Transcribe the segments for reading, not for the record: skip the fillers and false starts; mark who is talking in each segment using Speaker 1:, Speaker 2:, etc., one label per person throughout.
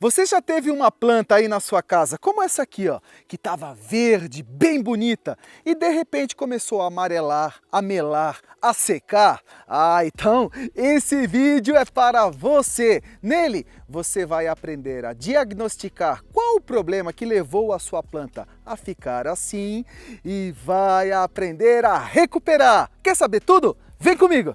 Speaker 1: Você já teve uma planta aí na sua casa, como essa aqui, ó, que estava verde, bem bonita, e de repente começou a amarelar, a melar, a secar? Então esse vídeo é para você. Nele você vai aprender a diagnosticar qual o problema que levou a sua planta a ficar assim e vai aprender a recuperar. Quer saber tudo? Vem comigo!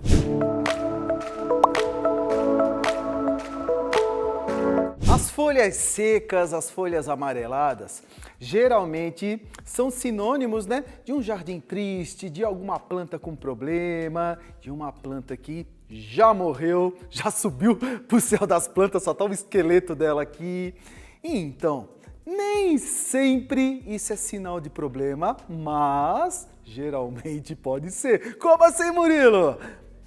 Speaker 1: As folhas secas, as folhas amareladas, geralmente são sinônimos, né, de um jardim triste, de alguma planta com problema, de uma planta que já morreu, já subiu para o céu das plantas, só está o esqueleto dela aqui. Então, nem sempre isso é sinal de problema, mas geralmente pode ser. Como assim, Murilo?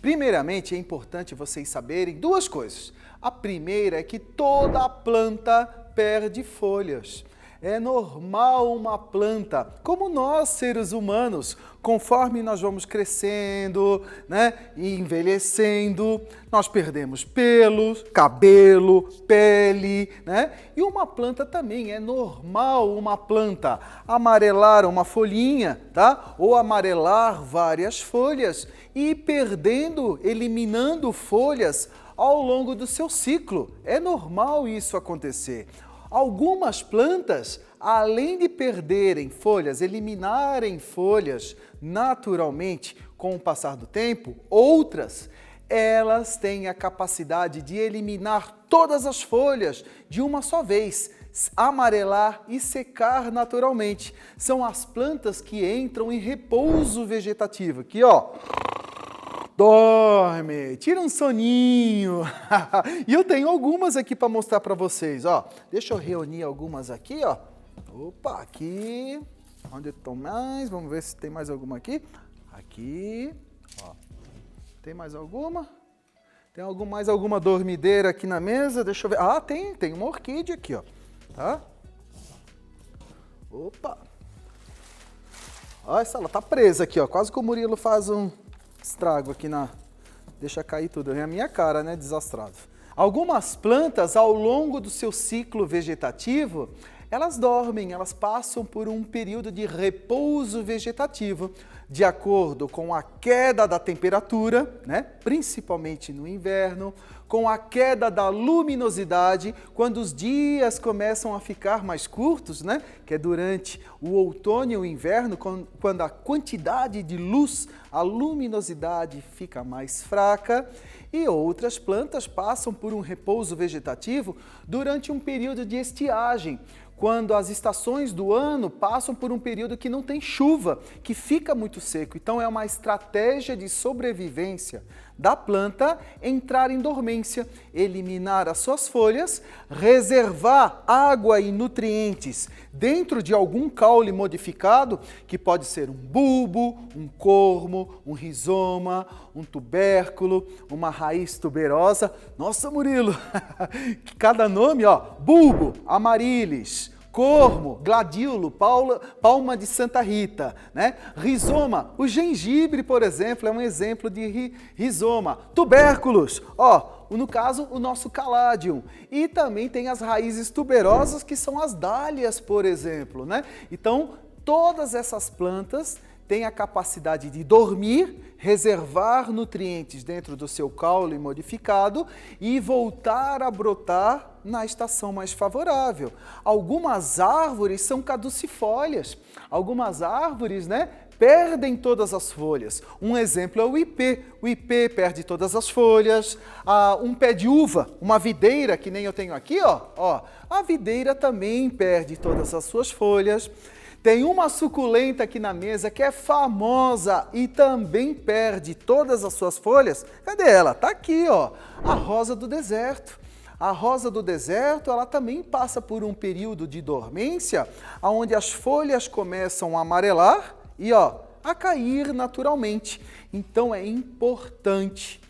Speaker 1: Primeiramente, é importante vocês saberem duas coisas. A primeira é que toda planta perde folhas. É normal uma planta, como nós seres humanos, conforme nós vamos crescendo, né, e envelhecendo, nós perdemos pelos, cabelo, pele, né? E uma planta também, é normal uma planta amarelar uma folhinha, tá? Ou amarelar várias folhas e ir perdendo, eliminando folhas ao longo do seu ciclo. É normal isso acontecer. Algumas plantas, além de perderem folhas, eliminarem folhas naturalmente com o passar do tempo, outras, elas têm a capacidade de eliminar todas as folhas de uma só vez, amarelar e secar naturalmente. São as plantas que entram em repouso vegetativo. Aqui, ó. Dorme, tira um soninho. E eu tenho algumas aqui para mostrar para vocês, ó. Deixa eu reunir algumas aqui, ó. Opa, aqui. Onde estão mais? Vamos ver se tem mais alguma aqui. Aqui, ó. Tem mais alguma? Tem mais alguma dormideira aqui na mesa? Deixa eu ver. Ah, tem uma orquídea aqui, ó. Tá? Opa. Olha essa, ela tá presa aqui, ó. Quase que o Murilo faz um estrago aqui na... Deixa cair tudo. É a minha cara, né? Desastrado. Algumas plantas, ao longo do seu ciclo vegetativo, elas dormem, elas passam por um período de repouso vegetativo, de acordo com a queda da temperatura, né? Principalmente no inverno, com a queda da luminosidade, quando os dias começam a ficar mais curtos, né? Que é durante o outono e o inverno, quando a quantidade de luz, a luminosidade fica mais fraca. E outras plantas passam por um repouso vegetativo durante um período de estiagem, quando as estações do ano passam por um período que não tem chuva, que fica muito seco. Então é uma estratégia de sobrevivência da planta entrar em dormência, eliminar as suas folhas, reservar água e nutrientes dentro de algum caule modificado, que pode ser um bulbo, um cormo, um rizoma, um tubérculo, uma raiz tuberosa. Nossa, Murilo, cada nome, ó, bulbo, amarilis, cormo, gladiolo, palma de Santa Rita, né? Rizoma, o gengibre, por exemplo, é um exemplo de rizoma. Tubérculos, ó, no caso, o nosso caladium. E também tem as raízes tuberosas, que são as dálias, por exemplo, né? Então, todas essas plantas têm a capacidade de dormir, reservar nutrientes dentro do seu caule modificado e voltar a brotar na estação mais favorável. Algumas árvores são caducifólias, algumas árvores, né, perdem todas as folhas. Um exemplo é o ipê. O ipê perde todas as folhas. Um pé de uva, uma videira, que nem eu tenho aqui, ó, a videira também perde todas as suas folhas. Tem uma suculenta aqui na mesa que é famosa e também perde todas as suas folhas. Cadê ela? Tá aqui, ó, a rosa do deserto. A rosa do deserto, ela também passa por um período de dormência, onde as folhas começam a amarelar e, ó, a cair naturalmente. Então é importante,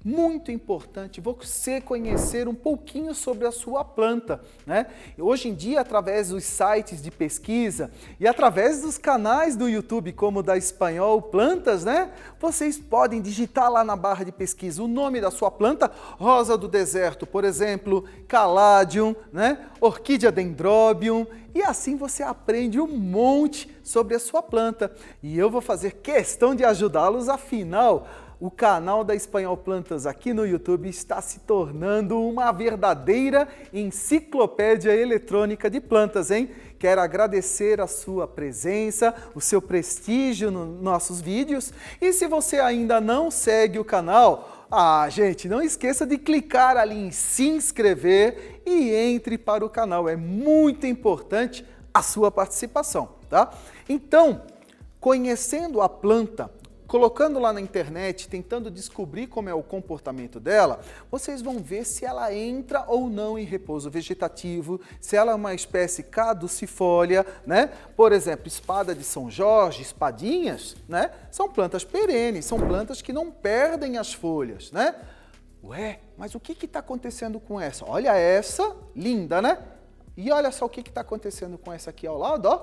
Speaker 1: muito importante você conhecer um pouquinho sobre a sua planta, né? Hoje em dia, através dos sites de pesquisa e através dos canais do YouTube, como o da Espanhol Plantas, né? Vocês podem digitar lá na barra de pesquisa o nome da sua planta, rosa do deserto, por exemplo, Caladium, né? Orquídea Dendrobium, e assim você aprende um monte sobre a sua planta. E eu vou fazer questão de ajudá-los, afinal, o canal da Espanhol Plantas aqui no YouTube está se tornando uma verdadeira enciclopédia eletrônica de plantas, hein? Quero agradecer a sua presença, o seu prestígio nos nossos vídeos. E se você ainda não segue o canal, gente, não esqueça de clicar ali em se inscrever e entre para o canal. É muito importante a sua participação, tá? Então, conhecendo a planta, colocando lá na internet, tentando descobrir como é o comportamento dela, vocês vão ver se ela entra ou não em repouso vegetativo, se ela é uma espécie caducifólia, né? Por exemplo, espada de São Jorge, espadinhas, né? São plantas perenes, são plantas que não perdem as folhas, né? Ué, mas o que está acontecendo com essa? Olha essa, linda, né? E olha só o que está acontecendo com essa aqui ao lado, ó.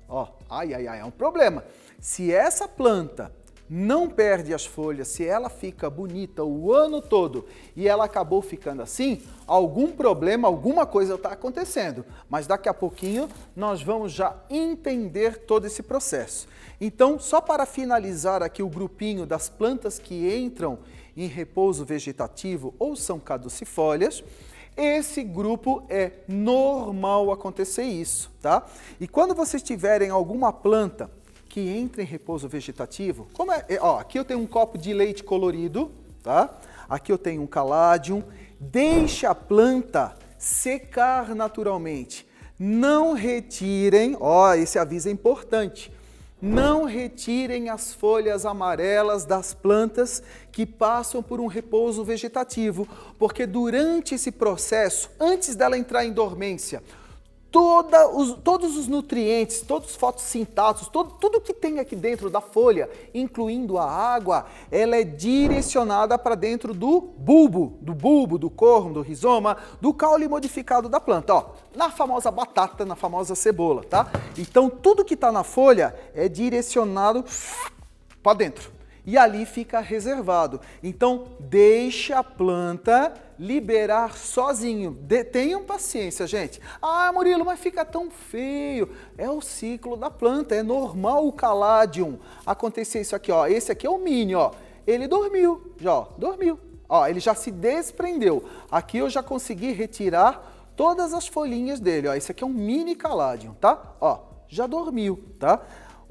Speaker 1: Ó, é um problema. Se essa planta não perde as folhas, se ela fica bonita o ano todo e ela acabou ficando assim, algum problema, alguma coisa está acontecendo. Mas daqui a pouquinho nós vamos já entender todo esse processo. Então, só para finalizar aqui o grupinho das plantas que entram em repouso vegetativo ou são caducifólias, esse grupo é normal acontecer isso, tá? E quando vocês tiverem alguma planta que entra em repouso vegetativo, aqui eu tenho um copo de leite colorido, tá? Aqui eu tenho um Caladium. Deixe a planta secar naturalmente. Não retirem, esse aviso é importante. Não retirem as folhas amarelas das plantas que passam por um repouso vegetativo, porque durante esse processo, antes dela entrar em dormência, todos os nutrientes, todos os fotossintáticos, tudo que tem aqui dentro da folha, incluindo a água, ela é direcionada para dentro do bulbo, do cormo, do rizoma, do caule modificado da planta, ó, na famosa batata, na famosa cebola, tá? Então, tudo que está na folha é direcionado para dentro. E ali fica reservado. Então, deixe a planta liberar sozinho. Tenham paciência, gente. Murilo, mas fica tão feio. É o ciclo da planta, é normal o Caladium acontecer isso aqui, ó. Esse aqui é o mini, ó. Ele dormiu, dormiu. Ó, ele já se desprendeu. Aqui eu já consegui retirar todas as folhinhas dele, ó. Esse aqui é um mini Caladium, tá? Ó, já dormiu, tá?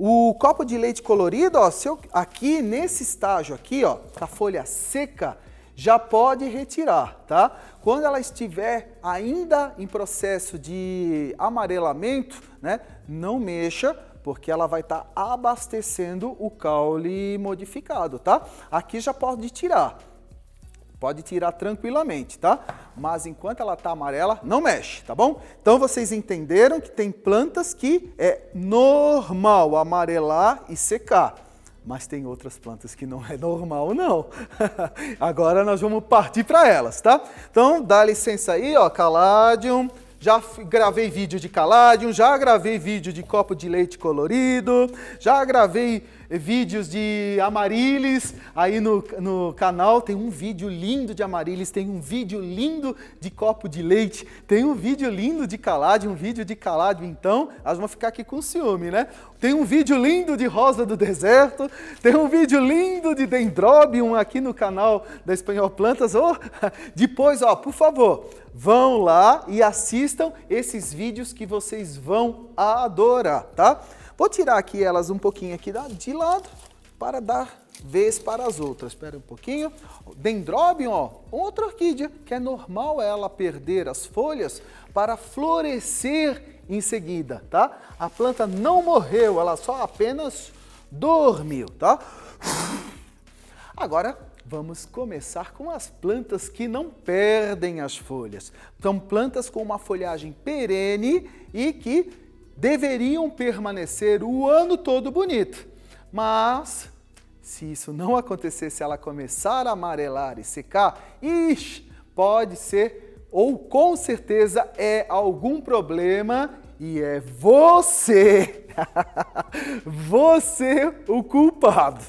Speaker 1: O copo de leite colorido, ó, aqui nesse estágio aqui, ó, a folha seca, já pode retirar, tá? Quando ela estiver ainda em processo de amarelamento, né, não mexa, porque ela vai estar abastecendo o caule modificado, tá? Aqui já pode tirar. Pode tirar tranquilamente, tá? Mas enquanto ela tá amarela, não mexe, tá bom? Então vocês entenderam que tem plantas que é normal amarelar e secar. Mas tem outras plantas que não é normal, não. Agora nós vamos partir para elas, tá? Então dá licença aí, ó, Caladium. Já gravei vídeo de Caladium, já gravei vídeo de copo de leite colorido, já gravei vídeos de Amaryllis aí no canal. Tem um vídeo lindo de Amaryllis, tem um vídeo lindo de copo de leite, tem um vídeo lindo de Caladium, um vídeo de Caladium, então, elas vão ficar aqui com ciúme, né? Tem um vídeo lindo de rosa do deserto, tem um vídeo lindo de Dendrobium aqui no canal da Espanhol Plantas. Depois, ó, por favor, vão lá e assistam esses vídeos que vocês vão adorar, tá? Vou tirar aqui elas um pouquinho aqui de lado para dar vez para as outras. Espera um pouquinho. Dendrobium, ó, outra orquídea que é normal ela perder as folhas para florescer em seguida, tá? A planta não morreu, ela só apenas dormiu, tá? Agora, vamos começar com as plantas que não perdem as folhas. São plantas com uma folhagem perene e que deveriam permanecer o ano todo bonito. Mas Se isso não acontecer, se ela começar a amarelar e secar, pode ser, ou com certeza é algum problema e é você, você o culpado.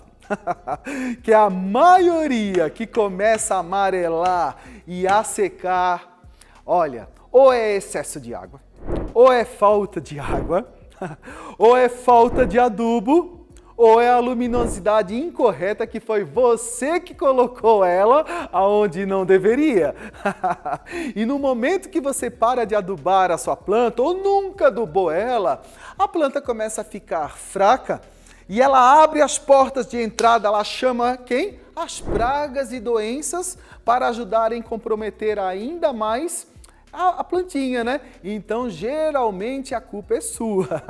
Speaker 1: Que a maioria que começa a amarelar e a secar, olha, ou é excesso de água, ou é falta de água, ou é falta de adubo, ou é a luminosidade incorreta que foi você que colocou ela aonde não deveria. E no momento que você para de adubar a sua planta, ou nunca adubou ela, a planta começa a ficar fraca e ela abre as portas de entrada, ela chama quem? As pragas e doenças para ajudarem a comprometer ainda mais a plantinha, né? Então, geralmente, a culpa é sua.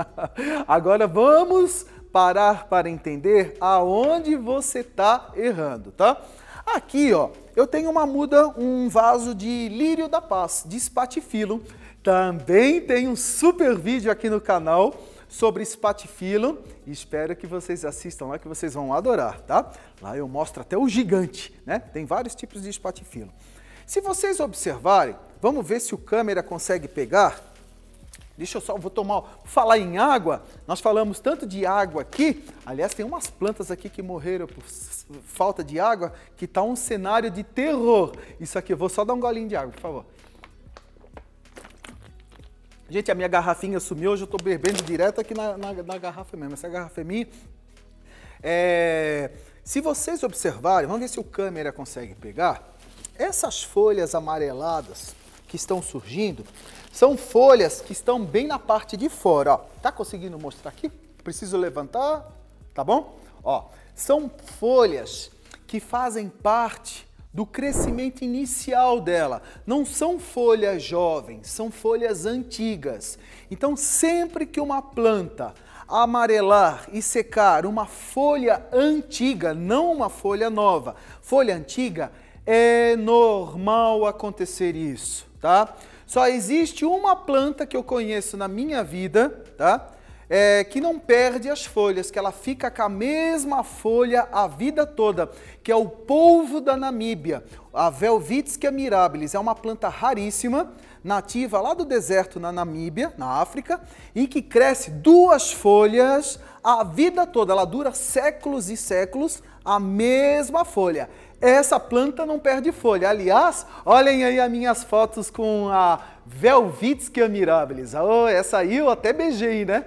Speaker 1: Agora, vamos parar para entender aonde você está errando, tá? Aqui, ó, eu tenho uma muda, um vaso de lírio da paz, de Spathiphyllum. Também tem um super vídeo aqui no canal sobre Spathiphyllum. Espero que vocês assistam lá, que vocês vão adorar, tá? Lá eu mostro até o gigante, né? Tem vários tipos de Spathiphyllum. Se vocês observarem, vamos ver se o câmera consegue pegar. Deixa eu só, falar em água, nós falamos tanto de água aqui, aliás, tem umas plantas aqui que morreram por falta de água, que tá um cenário de terror. Isso aqui, eu vou só dar um golinho de água, por favor. Gente, a minha garrafinha sumiu, hoje eu estou bebendo direto aqui na garrafa mesmo, essa garrafa é minha. Se vocês observarem, vamos ver se o câmera consegue pegar, essas folhas amareladas que estão surgindo, são folhas que estão bem na parte de fora, ó. Tá conseguindo mostrar aqui? Preciso levantar, tá bom? Ó, são folhas que fazem parte do crescimento inicial dela. Não são folhas jovens, são folhas antigas. Então, sempre que uma planta amarelar e secar uma folha antiga, não uma folha nova, folha antiga, é normal acontecer isso, tá? Só existe uma planta que eu conheço na minha vida, tá? Que não perde as folhas, que ela fica com a mesma folha a vida toda, que é o polvo da Namíbia, a Welwitschia mirabilis. É uma planta raríssima, nativa lá do deserto na Namíbia, na África, e que cresce 2 folhas a vida toda. Ela dura séculos e séculos, a mesma folha. Essa planta não perde folha. Aliás, olhem aí as minhas fotos com a Welwitschia mirabilis. Oh, essa aí eu até beijei, né?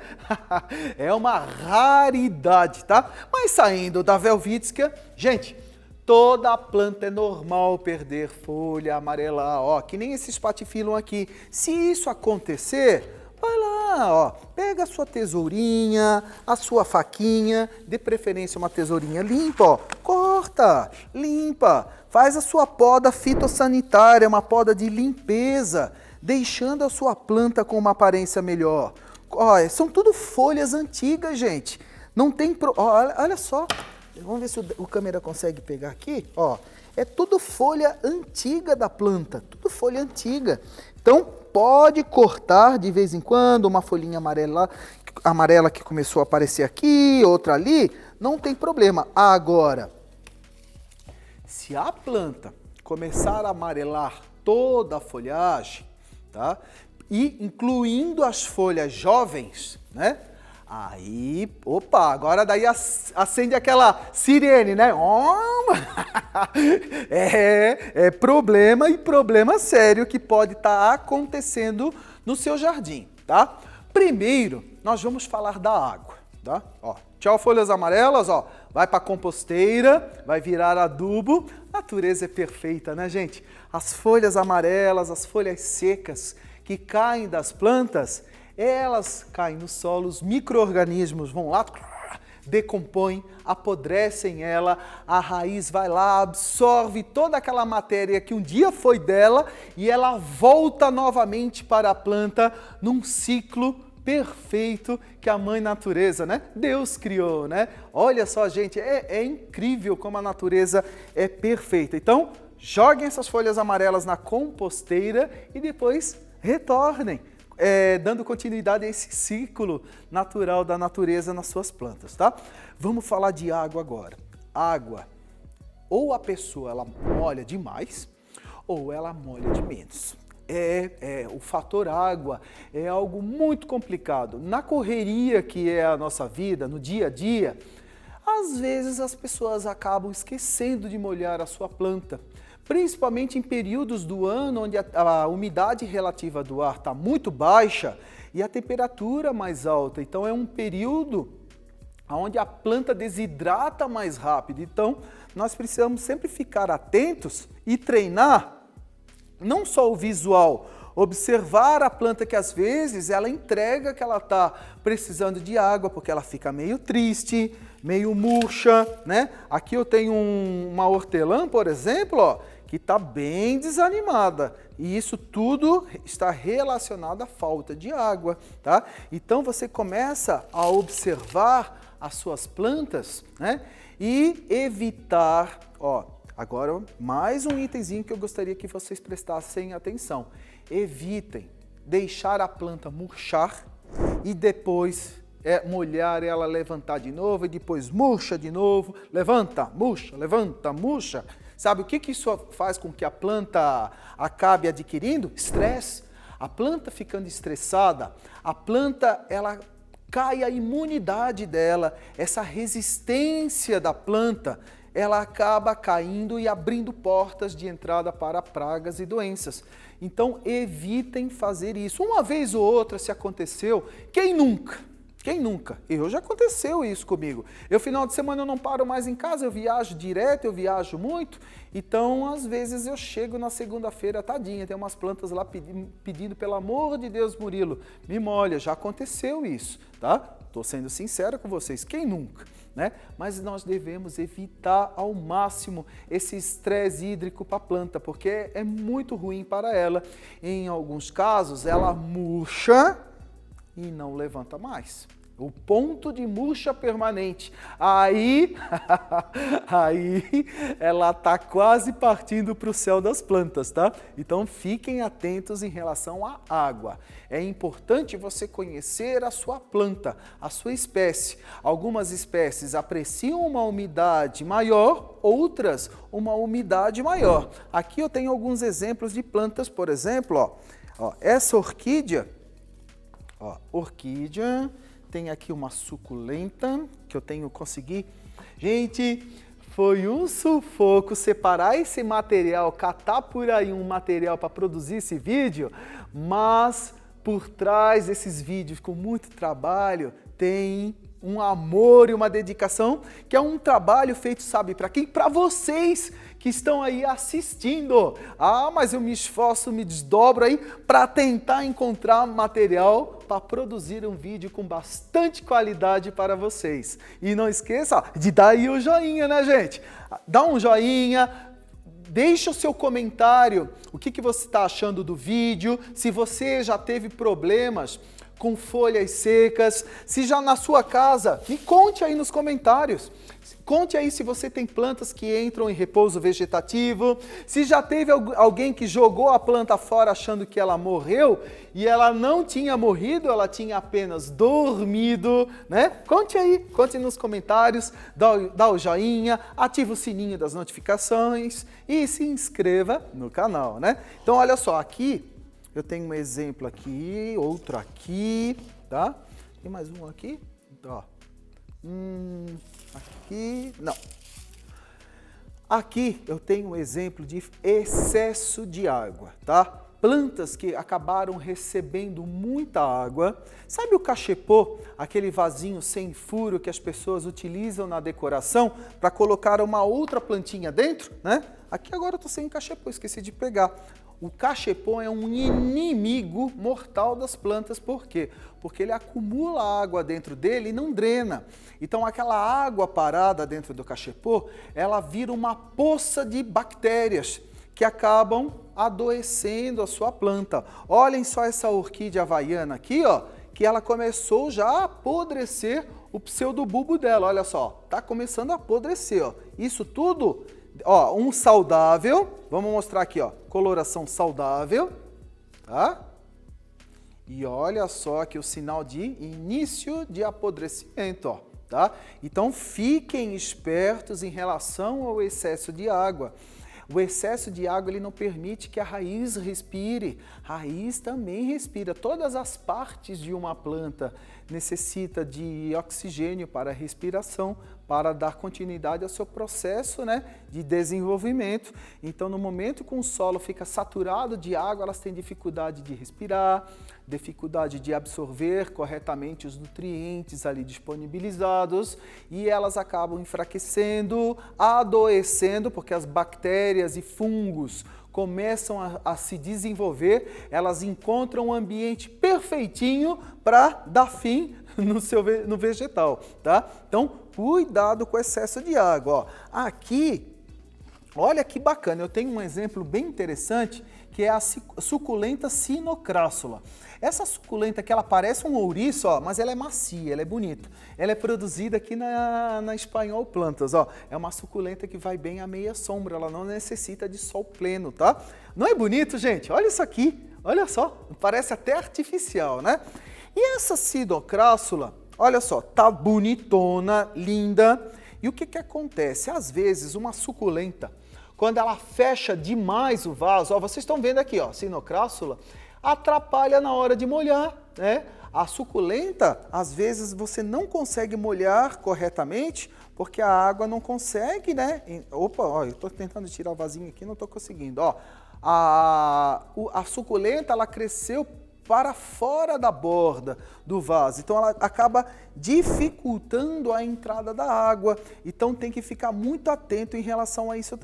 Speaker 1: É uma raridade, tá? Mas saindo da Welwitschia, gente, toda planta é normal perder folha, amarelar, ó, que nem esse Spathiphyllum aqui. Se isso acontecer, vai lá, ó, pega a sua tesourinha, a sua faquinha, de preferência uma tesourinha limpa, ó, corta, limpa, faz a sua poda fitossanitária, uma poda de limpeza, deixando a sua planta com uma aparência melhor. Olha, são tudo folhas antigas, gente, não tem, olha só, vamos ver se o câmera consegue pegar aqui, ó, é tudo folha antiga da planta, tudo folha antiga. Então, pode cortar de vez em quando uma folhinha amarela que começou a aparecer aqui, outra ali, não tem problema. Agora, se a planta começar a amarelar toda a folhagem, tá? E incluindo as folhas jovens, né? Aí, opa, agora daí acende aquela sirene, né? É problema e problema sério que pode estar acontecendo no seu jardim, tá? Primeiro, nós vamos falar da água, tá? Ó, tchau folhas amarelas, ó, vai para a composteira, vai virar adubo. A natureza é perfeita, né, gente? As folhas amarelas, as folhas secas que caem das plantas, elas caem no solo, os micro-organismos vão lá, decompõem, apodrecem ela, a raiz vai lá, absorve toda aquela matéria que um dia foi dela e ela volta novamente para a planta num ciclo perfeito que a mãe natureza, né? Deus criou, né? Olha só, gente, é incrível como a natureza é perfeita. Então, joguem essas folhas amarelas na composteira e depois retornem. Dando continuidade a esse ciclo natural da natureza nas suas plantas, tá? Vamos falar de água agora. água, ou a pessoa ela molha demais, ou ela molha de menos. O fator água é algo muito complicado. Na correria que é a nossa vida, no dia a dia, às vezes as pessoas acabam esquecendo de molhar a sua planta, principalmente em períodos do ano onde a umidade relativa do ar está muito baixa e a temperatura mais alta. Então é um período onde a planta desidrata mais rápido. Então nós precisamos sempre ficar atentos e treinar não só o visual, observar a planta que às vezes ela entrega que ela está precisando de água, porque ela fica meio triste, meio murcha, né? Aqui eu tenho uma hortelã, por exemplo, ó, que está bem desanimada. E isso tudo está relacionado à falta de água, tá? Então você começa a observar as suas plantas, né? E evitar, ó, agora mais um itemzinho que eu gostaria que vocês prestassem atenção. Evitem deixar a planta murchar e depois molhar ela, levantar de novo e depois murcha de novo, levanta, murcha. Sabe o que isso faz com que a planta acabe adquirindo? Estresse. A planta ficando estressada, a planta ela cai a imunidade dela, essa resistência da planta, ela acaba caindo e abrindo portas de entrada para pragas e doenças. Então evitem fazer isso. Uma vez ou outra se aconteceu, quem nunca? Quem nunca? Já aconteceu isso comigo. Final de semana eu não paro mais em casa, eu viajo direto, eu viajo muito. Então, às vezes eu chego na segunda-feira, tadinha, tem umas plantas lá pedindo, pelo amor de Deus, Murilo, me molha. Já aconteceu isso, tá? Tô sendo sincero com vocês, quem nunca? Né? Mas nós devemos evitar ao máximo esse estresse hídrico para a planta, porque é muito ruim para ela. Em alguns casos, ela murcha e não levanta mais. O ponto de murcha permanente. Aí ela está quase partindo para o céu das plantas, tá? Então fiquem atentos em relação à água. É importante você conhecer a sua planta, a sua espécie. Algumas espécies apreciam uma umidade maior, outras uma umidade maior. Aqui eu tenho alguns exemplos de plantas, por exemplo, ó, essa orquídea, tem aqui uma suculenta que eu consegui. Gente, foi um sufoco separar esse material, catar por aí um material para produzir esse vídeo, mas por trás desses vídeos com muito trabalho tem um amor e uma dedicação, que é um trabalho feito, sabe, para quem? Para vocês que estão aí assistindo. Mas eu me esforço, me desdobro aí para tentar encontrar material para produzir um vídeo com bastante qualidade para vocês. E não esqueça de dar aí o joinha, né, gente? Dá um joinha, deixa o seu comentário, o que você está achando do vídeo, se você já teve problemas com folhas secas, se já na sua casa, me conte aí nos comentários. Conte aí se você tem plantas que entram em repouso vegetativo, se já teve alguém que jogou a planta fora achando que ela morreu e ela não tinha morrido, ela tinha apenas dormido, né? Conte aí, conte nos comentários, dá o joinha, ativa o sininho das notificações e se inscreva no canal, né? Então olha só, aqui eu tenho um exemplo aqui, outro aqui, tá? Tem mais um aqui, ó. Aqui, não. Aqui eu tenho um exemplo de excesso de água, tá? Plantas que acabaram recebendo muita água. Sabe o cachepô, aquele vasinho sem furo que as pessoas utilizam na decoração para colocar uma outra plantinha dentro, né? Aqui agora eu tô sem cachepô, esqueci de pegar. O cachepô é um inimigo mortal das plantas, por quê? Porque ele acumula água dentro dele e não drena. Então aquela água parada dentro do cachepô, ela vira uma poça de bactérias que acabam adoecendo a sua planta. Olhem só essa orquídea havaiana aqui, ó, que ela começou já a apodrecer o pseudobulbo dela, olha só, tá começando a apodrecer, ó. Isso tudo, ó, um saudável, vamos mostrar aqui, ó, coloração saudável, tá? E olha só aqui o sinal de início de apodrecimento, ó, tá? Então fiquem espertos em relação ao excesso de água. O excesso de água ele não permite que a raiz respire. A raiz também respira. Todas as partes de uma planta necessitam de oxigênio para a respiração, para dar continuidade ao seu processo, né, de desenvolvimento. Então, no momento que o solo fica saturado de água, elas têm dificuldade de respirar, dificuldade de absorver corretamente os nutrientes ali disponibilizados e elas acabam enfraquecendo, adoecendo, porque as bactérias e fungos começam a se desenvolver, elas encontram um ambiente perfeitinho para dar fim no vegetal, tá? Então, cuidado com o excesso de água. Ó. Aqui, olha que bacana, eu tenho um exemplo bem interessante, que é a suculenta Sinocrassula. Essa suculenta que ela parece um ouriço, ó, mas ela é macia, ela é bonita. Ela é produzida aqui na Espanhol Plantas, ó. É uma suculenta que vai bem à meia sombra, ela não necessita de sol pleno, tá? Não é bonito, gente? Olha isso aqui, olha só, parece até artificial, né? E essa Sinocrassula, olha só, tá bonitona, linda. E o que que acontece? Às vezes uma suculenta, quando ela fecha demais o vaso, ó, vocês estão vendo aqui, ó, Sinocrassula, atrapalha na hora de molhar, né? A suculenta, às vezes você não consegue molhar corretamente, porque a água não consegue, né? Opa, ó, eu tô tentando tirar o vasinho aqui, não tô conseguindo, ó. A suculenta, ela cresceu para fora da borda do vaso, então ela acaba dificultando a entrada da água, então tem que ficar muito atento em relação a isso,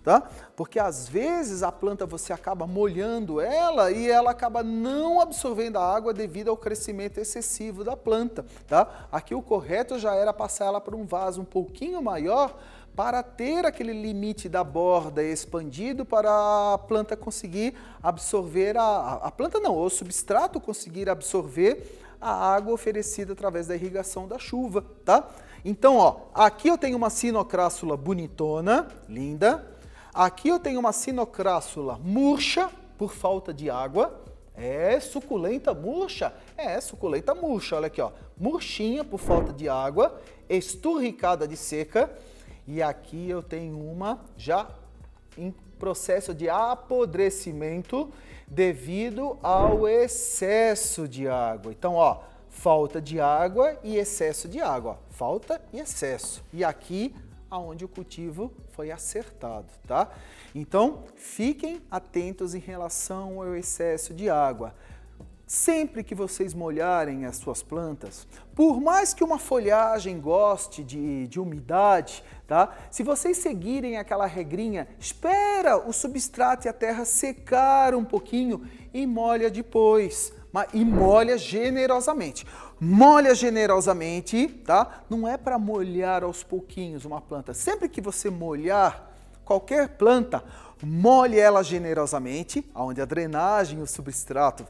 Speaker 1: tá? Porque às vezes a planta você acaba molhando ela e ela acaba não absorvendo a água devido ao crescimento excessivo da planta, tá? Aqui o correto já era passar ela para um vaso um pouquinho maior, para ter aquele limite da borda expandido para a planta conseguir absorver, a planta não, o substrato conseguir absorver a água oferecida através da irrigação da chuva, tá? Então, ó, aqui eu tenho uma Sinocrassula bonitona, linda. Aqui eu tenho uma Sinocrassula murcha, por falta de água. É suculenta murcha? É suculenta murcha, olha aqui, ó. Murchinha por falta de água, esturricada de seca. E aqui eu tenho uma já em processo de apodrecimento devido ao excesso de água. Então, ó, falta de água e excesso de água. Ó, falta e excesso. E aqui aonde o cultivo foi acertado, tá? Então, fiquem atentos em relação ao excesso de água. Sempre que vocês molharem as suas plantas, por mais que uma folhagem goste de umidade, tá? Se vocês seguirem aquela regrinha, espera o substrato e a terra secar um pouquinho e molha depois. E molha generosamente. Molha generosamente, tá? Não é para molhar aos pouquinhos uma planta. Sempre que você molhar qualquer planta, molhe ela generosamente, onde a drenagem e o substrato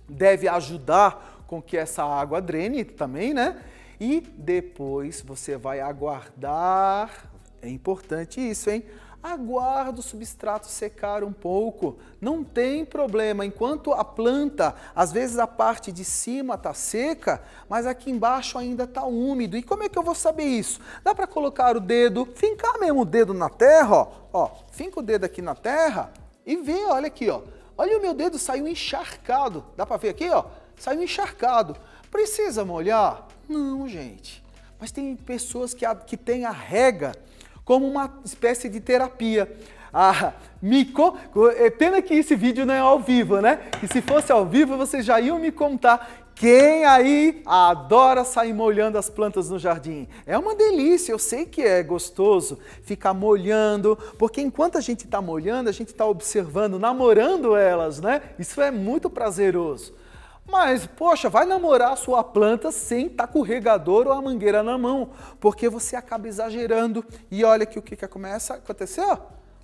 Speaker 1: deve ajudar com que essa água drene também, né? E depois você vai aguardar, é importante isso, hein? Aguarda o substrato secar um pouco, não tem problema, enquanto a planta, às vezes a parte de cima está seca, mas aqui embaixo ainda está úmido. E como é que eu vou saber isso? Dá para colocar o dedo, fincar mesmo o dedo na terra, ó, finca o dedo aqui na terra e vê, olha aqui, ó. Olha o meu dedo, saiu encharcado. Dá para ver aqui, ó? Saiu encharcado. Precisa molhar? Não, gente. Mas tem pessoas que têm a rega como uma espécie de terapia. Pena que esse vídeo não é ao vivo, né? Que se fosse ao vivo, vocês já iam me contar. Quem aí adora sair molhando as plantas no jardim? É uma delícia, eu sei que é gostoso ficar molhando, porque enquanto a gente está molhando, a gente está observando, namorando elas, né? Isso é muito prazeroso. Mas, poxa, vai namorar a sua planta sem estar com o regador ou a mangueira na mão, porque você acaba exagerando. E olha que o que começa a acontecer?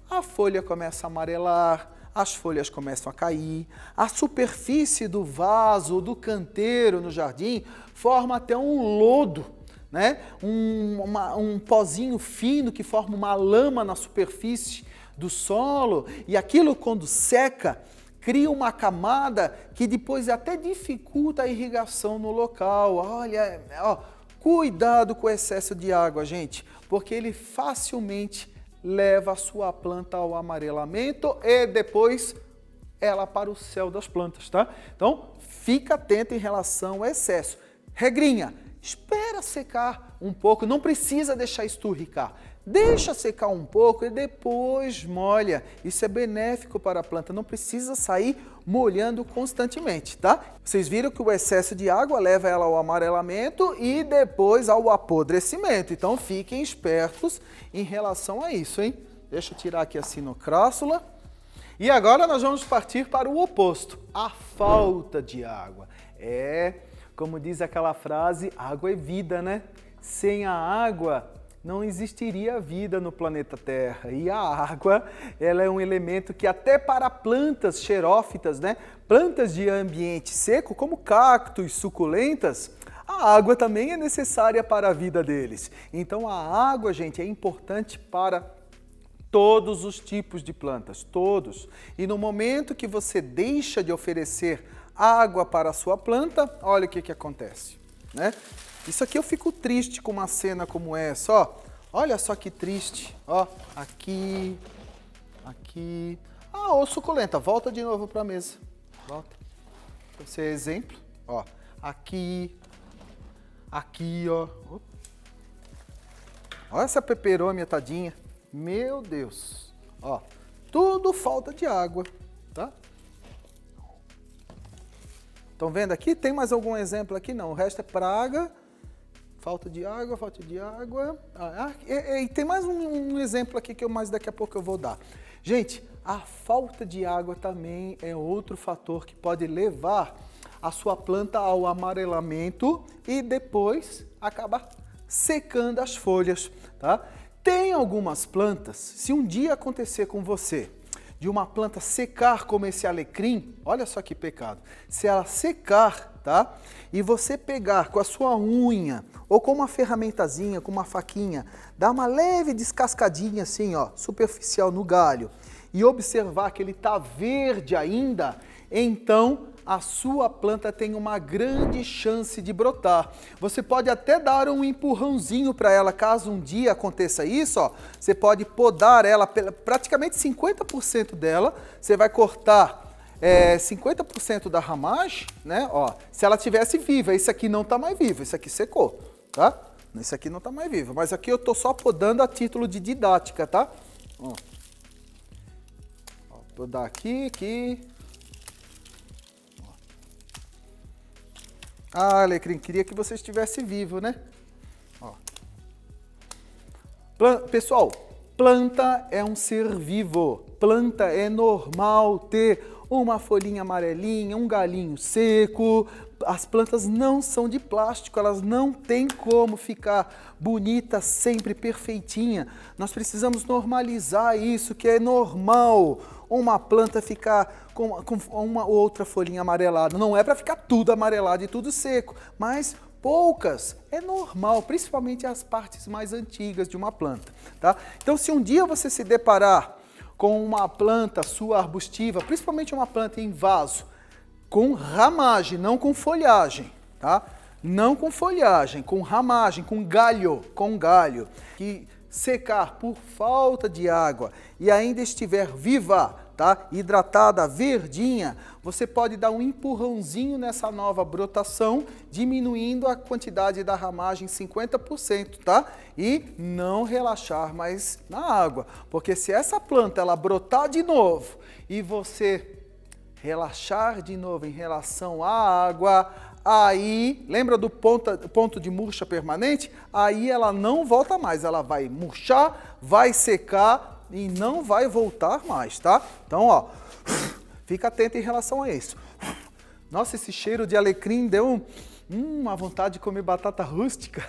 Speaker 1: A folha começa a amarelar, as folhas começam a cair, a superfície do vaso, do canteiro no jardim, forma até um lodo, né? Um pozinho fino que forma uma lama na superfície do solo, e aquilo quando seca, cria uma camada que depois até dificulta a irrigação no local. Olha, ó, Cuidado com o excesso de água, gente, porque ele facilmente leva a sua planta ao amarelamento e depois ela para o céu das plantas, tá? Então, fica atento em relação ao excesso. Regrinha, espera secar um pouco, não precisa deixar esturricar. Deixa secar um pouco e depois molha. Isso é benéfico para a planta, não precisa sair molhando constantemente, tá? Vocês viram que o excesso de água leva ela ao amarelamento e depois ao apodrecimento. Então fiquem espertos em relação a isso, hein? Deixa eu tirar aqui a sinocrássula. E agora nós vamos partir para o oposto, a falta de água. Como diz aquela frase, água é vida, né? Sem a água não existiria vida no planeta Terra. E a água, ela é um elemento que até para plantas xerófitas, né? Plantas de ambiente seco, como cactos, suculentas, a água também é necessária para a vida deles. Então a água, gente, é importante para todos os tipos de plantas, todos. E no momento que você deixa de oferecer água para a sua planta, olha o que acontece, né? Isso aqui eu fico triste com uma cena como essa, ó. Olha só que triste, ó. Aqui, aqui. Ah, ô suculenta, volta de novo para a mesa. Volta. Para ser exemplo, ó. Aqui, aqui, ó. Olha essa peperômia, tadinha. Meu Deus. Ó, tudo falta de água, tá? Estão vendo aqui? Tem mais algum exemplo aqui? Não, o resto é praga. Falta de água, falta de água. E tem mais um exemplo aqui que mais daqui a pouco eu vou dar. Gente, a falta de água também é outro fator que pode levar a sua planta ao amarelamento e depois acabar secando as folhas, tá? Tem algumas plantas, se um dia acontecer com você, de uma planta secar como esse alecrim, olha só que pecado, se ela secar, tá? E você pegar com a sua unha ou com uma ferramentazinha, com uma faquinha, dar uma leve descascadinha assim, ó, superficial no galho e observar que ele tá verde ainda, então a sua planta tem uma grande chance de brotar. Você pode até dar um empurrãozinho para ela, caso um dia aconteça isso, ó, você pode podar ela, praticamente 50% dela, você vai cortar 50% da ramagem, né? Ó, se ela tivesse viva, esse aqui não está mais vivo, esse aqui secou, tá? Esse aqui não está mais vivo, mas aqui eu estou só podando a título de didática, tá? Ó, podar aqui, aqui. Ah, alecrim, queria que você estivesse vivo, né? Ó. Pessoal, planta é um ser vivo. Planta é normal ter uma folhinha amarelinha, um galinho seco. As plantas não são de plástico, elas não têm como ficar bonita sempre, perfeitinha. Nós precisamos normalizar isso, que é normal uma planta ficar com uma ou outra folhinha amarelada. Não é para ficar tudo amarelado e tudo seco, mas poucas. É normal, principalmente as partes mais antigas de uma planta, tá? Então, se um dia você se deparar com uma planta sua arbustiva, principalmente uma planta em vaso, com ramagem, não com folhagem, tá? Não com folhagem, com ramagem, com galho, que secar por falta de água e ainda estiver viva, tá? Hidratada, verdinha, você pode dar um empurrãozinho nessa nova brotação, diminuindo a quantidade da ramagem 50%, tá? E não relaxar mais na água, porque se essa planta ela brotar de novo e você relaxar de novo em relação à água, aí, lembra do ponto de murcha permanente? Aí ela não volta mais, ela vai murchar, vai secar e não vai voltar mais, tá? Então, ó, fica atento em relação a isso. Nossa, esse cheiro de alecrim deu uma vontade de comer batata rústica.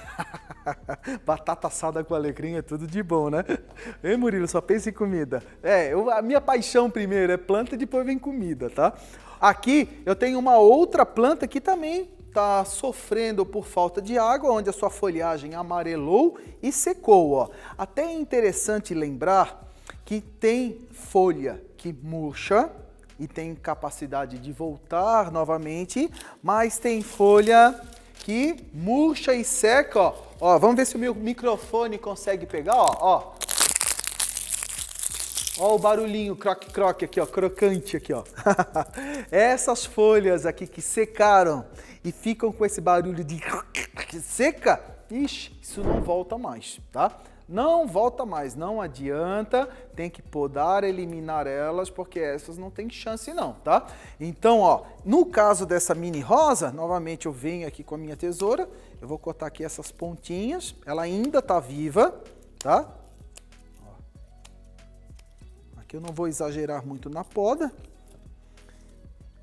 Speaker 1: Batata assada com alecrim é tudo de bom, né? Ei, Murilo, só pensa em comida. A minha paixão primeiro é planta e depois vem comida, tá? Aqui eu tenho uma outra planta que também está sofrendo por falta de água, onde a sua folhagem amarelou e secou, ó. Até é interessante lembrar que tem folha que murcha e tem capacidade de voltar novamente, mas tem folha que murcha e seca, ó. Ó, vamos ver se o meu microfone consegue pegar, ó, ó. Ó o barulhinho croque-croque aqui, ó, crocante aqui, ó. Essas folhas aqui que secaram e ficam com esse barulho de seca, ixi, isso não volta mais, tá? Não volta mais, não adianta, tem que podar, eliminar elas, porque essas não tem chance não, tá? Então, ó, no caso dessa mini rosa, novamente eu venho aqui com a minha tesoura, eu vou cortar aqui essas pontinhas, ela ainda tá viva, tá? Aqui eu não vou exagerar muito na poda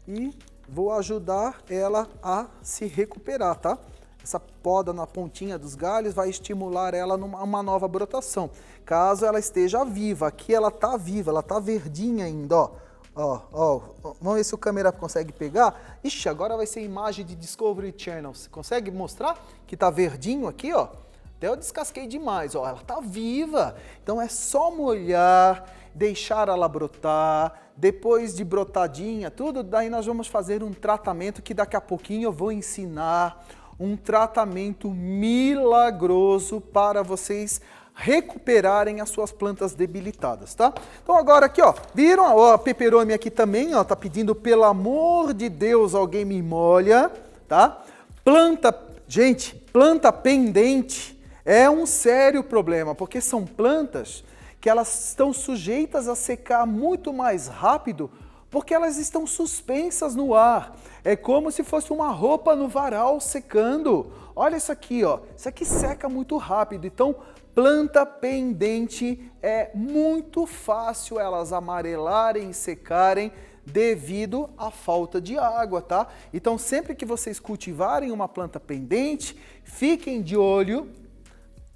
Speaker 1: e vou ajudar ela a se recuperar, tá? Essa poda na pontinha dos galhos vai estimular ela numa uma nova brotação. Caso ela esteja viva, aqui ela tá viva, ela tá verdinha ainda, ó. Ó, ó, vamos ver se o câmera consegue pegar. Ixi, agora vai ser imagem de Discovery Channel. Você consegue mostrar que tá verdinho aqui, ó? Até eu descasquei demais, ó, ela tá viva. Então é só molhar, deixar ela brotar. Depois de brotadinha, tudo, daí nós vamos fazer um tratamento que daqui a pouquinho eu vou ensinar. Um tratamento milagroso para vocês recuperarem as suas plantas debilitadas, tá? Então agora aqui, ó, viram? Ó, a peperome aqui também, ó, tá pedindo, pelo amor de Deus, alguém me molha, tá? Planta, gente, planta pendente é um sério problema, porque são plantas que elas estão sujeitas a secar muito mais rápido, porque elas estão suspensas no ar. É como se fosse uma roupa no varal secando. Olha isso aqui, ó. Isso aqui seca muito rápido. Então, planta pendente é muito fácil elas amarelarem e secarem devido à falta de água, tá? Então, sempre que vocês cultivarem uma planta pendente, fiquem de olho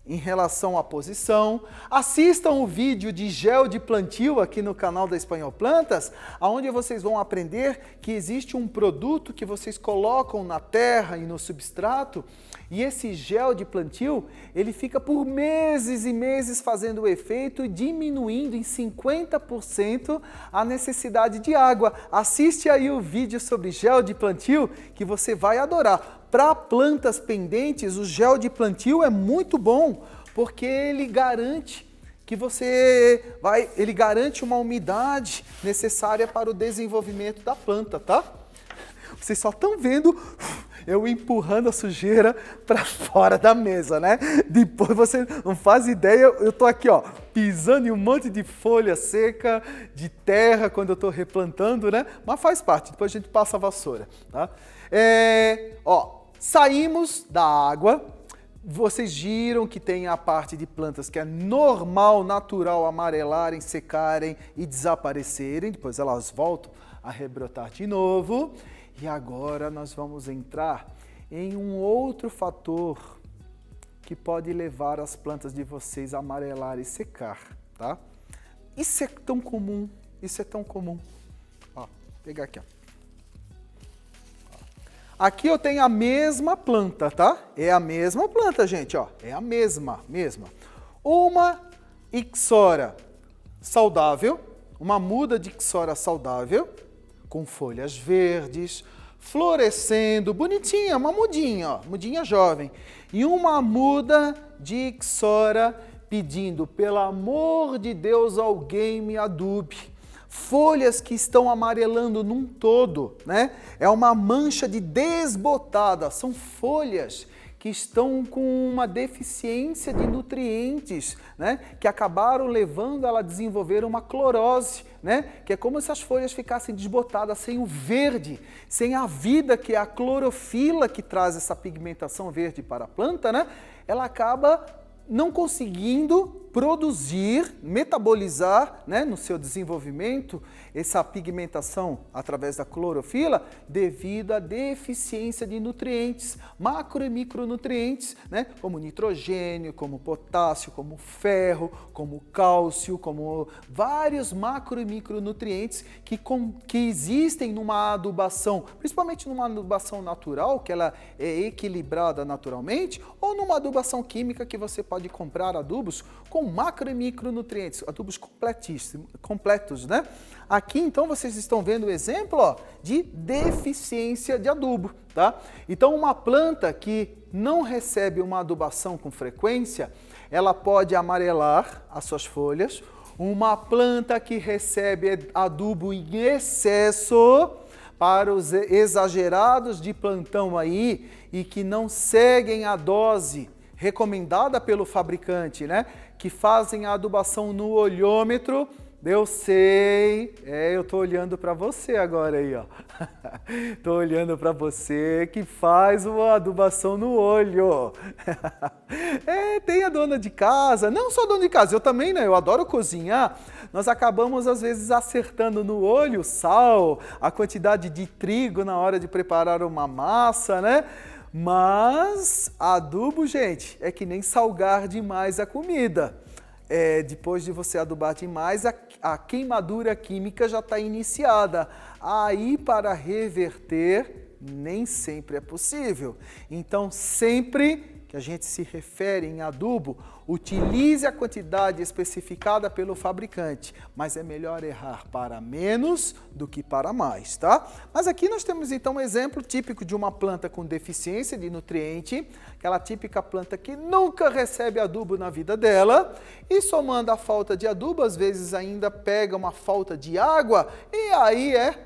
Speaker 1: em relação à posição. Assistam o vídeo de gel de plantio aqui no canal da Espanhol Plantas, onde vocês vão aprender que existe um produto que vocês colocam na terra e no substrato, e esse gel de plantio, ele fica por meses e meses fazendo o efeito e diminuindo em 50% a necessidade de água. Assiste aí o vídeo sobre gel de plantio que você vai adorar. Para plantas pendentes, o gel de plantio é muito bom, porque ele garante que ele garante uma umidade necessária para o desenvolvimento da planta, tá? Vocês só estão vendo eu empurrando a sujeira para fora da mesa, né? Depois você não faz ideia, eu tô aqui, ó, pisando em um monte de folha seca, de terra quando eu tô replantando, né? Mas faz parte, depois a gente passa a vassoura, tá? Ó, saímos da água, vocês viram que tem a parte de plantas que é normal, natural, amarelarem, secarem e desaparecerem, depois elas voltam a rebrotar de novo. E agora nós vamos entrar em um outro fator que pode levar as plantas de vocês a amarelar e secar, tá? Isso é tão comum, isso é tão comum. Ó, vou pegar aqui, ó. Aqui eu tenho a mesma planta, tá? É a mesma planta, gente, ó. É a mesma. Uma ixora saudável, uma muda de ixora saudável, com folhas verdes, florescendo, bonitinha, uma mudinha, ó, mudinha jovem. E uma muda de ixora pedindo, pelo amor de Deus, alguém me adube. Folhas que estão amarelando num todo, né? É uma mancha de desbotada, são folhas que estão com uma deficiência de nutrientes, né? Que acabaram levando ela a desenvolver uma clorose, né? Que é como se as folhas ficassem desbotadas, sem o verde, sem a vida, que é a clorofila que traz essa pigmentação verde para a planta, né? Ela acaba não conseguindo produzir, metabolizar, né, no seu desenvolvimento, essa pigmentação através da clorofila devido à deficiência de nutrientes, macro e micronutrientes, né, como nitrogênio, como potássio, como ferro, como cálcio, como vários macro e micronutrientes que existem numa adubação, principalmente numa adubação natural, que ela é equilibrada naturalmente, ou numa adubação química que você pode comprar adubos com com macro e micronutrientes, adubos completos, né? Aqui, então, vocês estão vendo o exemplo, ó, de deficiência de adubo, tá? Então, uma planta que não recebe uma adubação com frequência, ela pode amarelar as suas folhas. Uma planta que recebe adubo em excesso, para os exagerados de plantão aí e que não seguem a dose recomendada pelo fabricante, né? Que fazem a adubação no olhômetro. Eu sei, eu tô olhando para você agora aí, ó. Tô olhando para você que faz uma adubação no olho. Tem a dona de casa, não só dona de casa, eu também, né? Eu adoro cozinhar. Nós acabamos, às vezes, acertando no olho o sal, a quantidade de trigo na hora de preparar uma massa, né? Mas adubo, gente, é que nem salgar demais a comida. Depois de você adubar demais, a queimadura química já está iniciada. Aí, para reverter, nem sempre é possível. Então, sempre que a gente se refere em adubo, utilize a quantidade especificada pelo fabricante, mas é melhor errar para menos do que para mais, tá? Mas aqui nós temos então um exemplo típico de uma planta com deficiência de nutriente, aquela típica planta que nunca recebe adubo na vida dela, e somando a falta de adubo, às vezes ainda pega uma falta de água, e aí é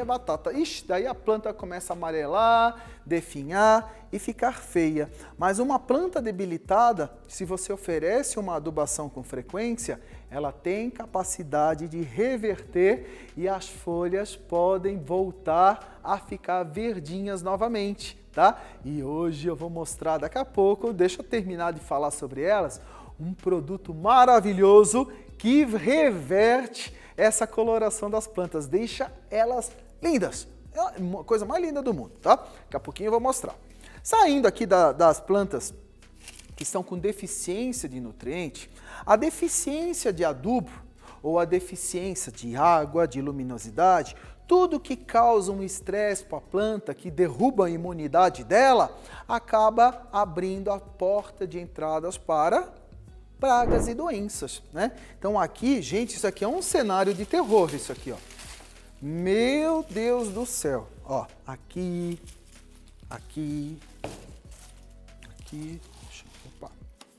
Speaker 1: batata. Ixi, daí a planta começa a amarelar, definhar e ficar feia. Mas uma planta debilitada, se você oferece uma adubação com frequência, ela tem capacidade de reverter e as folhas podem voltar a ficar verdinhas novamente, tá? E hoje eu vou mostrar daqui a pouco, deixa eu terminar de falar sobre elas, um produto maravilhoso que reverte essa coloração das plantas, deixa elas lindas. É a coisa mais linda do mundo, tá? Daqui a pouquinho eu vou mostrar. Saindo aqui das plantas que estão com deficiência de nutriente, a deficiência de adubo ou a deficiência de água, de luminosidade, tudo que causa um estresse para a planta, que derruba a imunidade dela, acaba abrindo a porta de entradas para pragas e doenças, né? Então aqui, gente, isso aqui é um cenário de terror, isso aqui, ó. Meu Deus do céu. Ó, aqui, opa,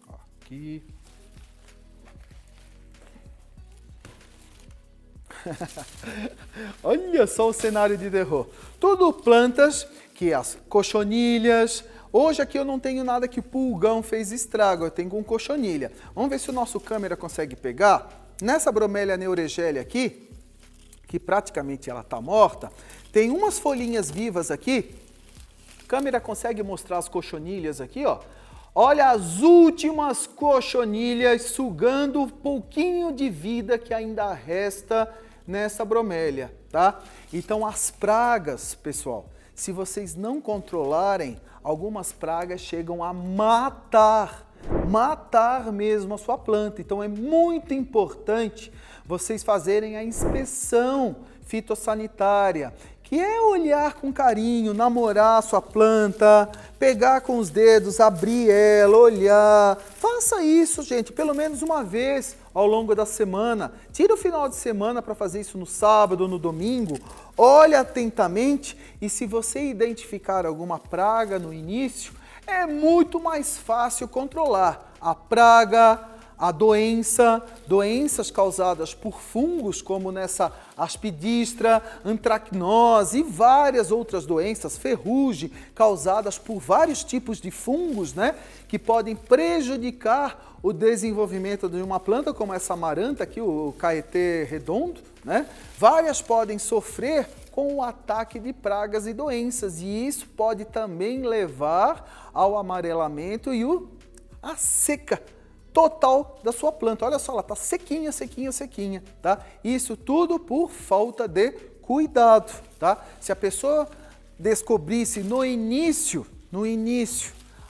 Speaker 1: ó, aqui. Olha só o cenário de terror. Tudo plantas que as cochonilhas. Hoje aqui eu não tenho nada que o pulgão fez estrago, eu tenho um cochonilha. Vamos ver se o nosso câmera consegue pegar. Nessa bromélia neuregélia aqui, que praticamente ela está morta, tem umas folhinhas vivas aqui. A câmera consegue mostrar as cochonilhas aqui, ó. Olha as últimas cochonilhas sugando um pouquinho de vida que ainda resta nessa bromélia, tá? Então as pragas, pessoal, se vocês não controlarem, algumas pragas chegam a matar mesmo a sua planta. Então é muito importante vocês fazerem a inspeção fitossanitária, que é olhar com carinho, namorar a sua planta, pegar com os dedos, abrir ela, olhar. Faça isso, gente, pelo menos uma vez ao longo da semana. Tira o final de semana para fazer isso no sábado ou no domingo. Olhe atentamente e se você identificar alguma praga no início, é muito mais fácil controlar a praga, a doenças causadas por fungos, como nessa aspidistra, antracnose e várias outras doenças, ferrugem, causadas por vários tipos de fungos, né, que podem prejudicar o desenvolvimento de uma planta, como essa amaranta aqui, o caetê redondo, né? Várias podem sofrer com o ataque de pragas e doenças, e isso pode também levar ao amarelamento e a seca total da sua planta. Olha só, ela está sequinha, tá? Isso tudo por falta de cuidado, tá? Se a pessoa descobrisse no início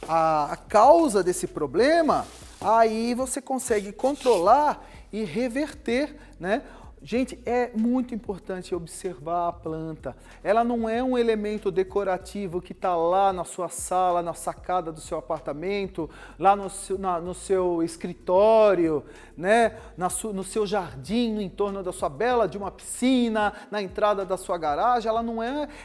Speaker 1: a causa desse problema, aí você consegue controlar e reverter, né? gente, é muito importante observar a planta. Ela não é um elemento decorativo que está lá na sua sala, na sacada do seu apartamento, lá no seu escritório, né? No seu jardim, no entorno da sua bela de uma piscina, na entrada da sua garagem.